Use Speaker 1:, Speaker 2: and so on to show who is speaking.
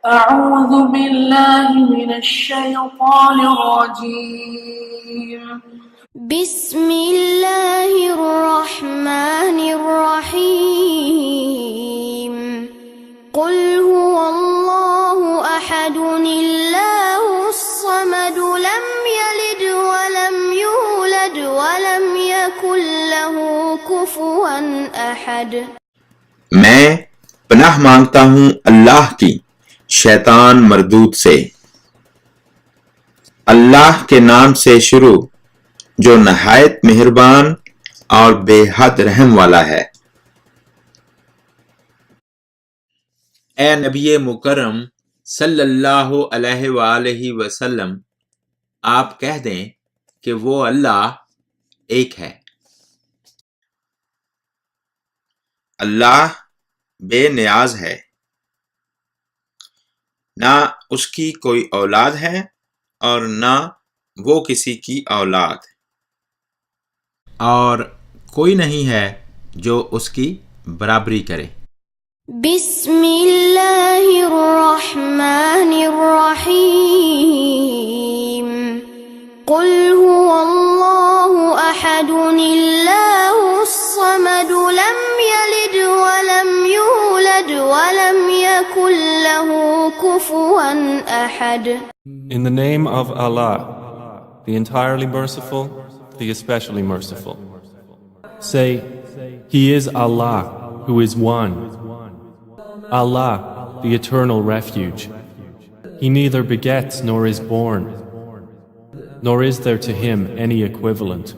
Speaker 1: أعوذ بالله من الشيطان الرجيم
Speaker 2: بسم الله الرحمن الرحيم قل هو الله أحد الله الصمد لم يلد ولم يولد ولم يكن له كفوا أحد।
Speaker 3: मैं पनाह मांगता हूँ अल्लाह की शैतान मरदूद से। अल्लाह के नाम से शुरू जो नहायत मेहरबान और बेहद रहम वाला है। ए नबी मुकर्रम सल्लल्लाहु अलैहि वसल्लम, आप कह दें कि वो अल्लाह एक है। अल्लाह बेनियाज है, ना उसकी कोई औलाद है और ना वो किसी की औलाद, और कोई नहीं है जो उसकी बराबरी करे।
Speaker 2: बिस्मिल्लाहिर्रहमानिर्रहीम कुल हुवल्लाहु अहदुल्लाहुस्समद लम यलिद वलम यूलद वलम यकुल लहू कुफुवन अहद।
Speaker 4: In the name of Allah, the entirely merciful, the especially merciful. Say, He is Allah, who is one. Allah, the eternal refuge. He neither begets nor is born, nor is there to Him any equivalent.